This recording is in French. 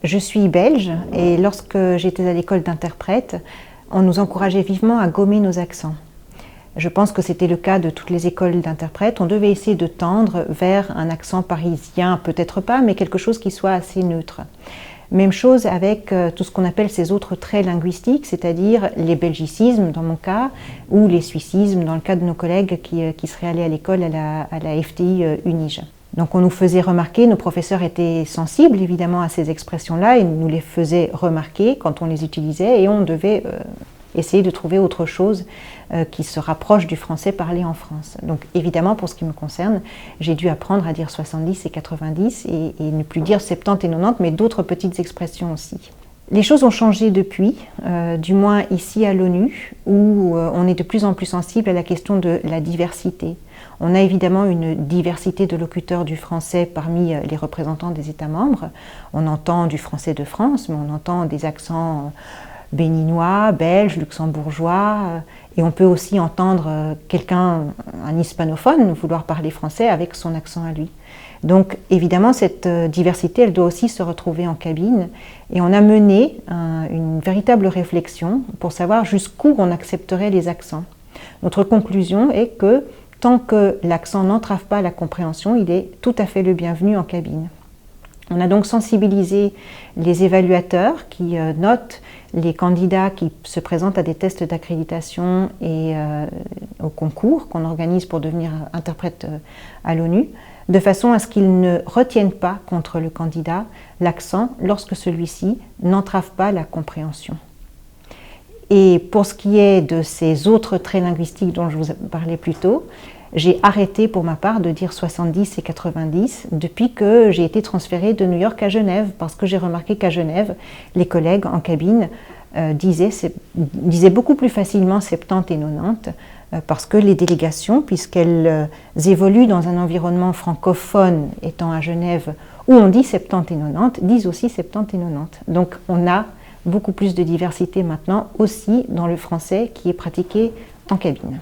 Je suis belge et lorsque j'étais à l'école d'interprète, on nous encourageait vivement à gommer nos accents. Je pense que c'était le cas de toutes les écoles d'interprètes. On devait essayer de tendre vers un accent parisien, peut-être pas, mais quelque chose qui soit assez neutre. Même chose avec tout ce qu'on appelle ces autres traits linguistiques, c'est-à-dire les belgicismes dans mon cas, ou les suissismes dans le cas de nos collègues qui seraient allés à l'école à la FTI Unige. Donc on nous faisait remarquer, nos professeurs étaient sensibles évidemment à ces expressions-là, ils nous les faisaient remarquer quand on les utilisait et on devait essayer de trouver autre chose qui se rapproche du français parlé en France. Donc évidemment, pour ce qui me concerne, j'ai dû apprendre à dire 70 et 90 et ne plus dire 70 et 90, mais d'autres petites expressions aussi. Les choses ont changé depuis, du moins ici à l'ONU, où on est de plus en plus sensible à la question de la diversité. On a évidemment une diversité de locuteurs du français parmi les représentants des États membres. On entend du français de France, mais on entend des accents béninois, belges, luxembourgeois, et on peut aussi entendre quelqu'un, un hispanophone, vouloir parler français avec son accent à lui. Donc évidemment, cette diversité, elle doit aussi se retrouver en cabine, et on a mené une véritable réflexion pour savoir jusqu'où on accepterait les accents. Notre conclusion est que tant que l'accent n'entrave pas la compréhension, il est tout à fait le bienvenu en cabine. On a donc sensibilisé les évaluateurs qui notent les candidats qui se présentent à des tests d'accréditation et au concours qu'on organise pour devenir interprète à l'ONU, de façon à ce qu'ils ne retiennent pas contre le candidat l'accent lorsque celui-ci n'entrave pas la compréhension. Et pour ce qui est de ces autres traits linguistiques dont je vous parlais plus tôt, j'ai arrêté pour ma part de dire 70 et 90 depuis que j'ai été transférée de New York à Genève, parce que j'ai remarqué qu'à Genève, les collègues en cabine disaient beaucoup plus facilement 70 et 90, parce que les délégations, puisqu'elles évoluent dans un environnement francophone étant à Genève, où on dit 70 et 90, disent aussi 70 et 90. Donc on a beaucoup plus de diversité maintenant aussi dans le français qui est pratiqué en cabine.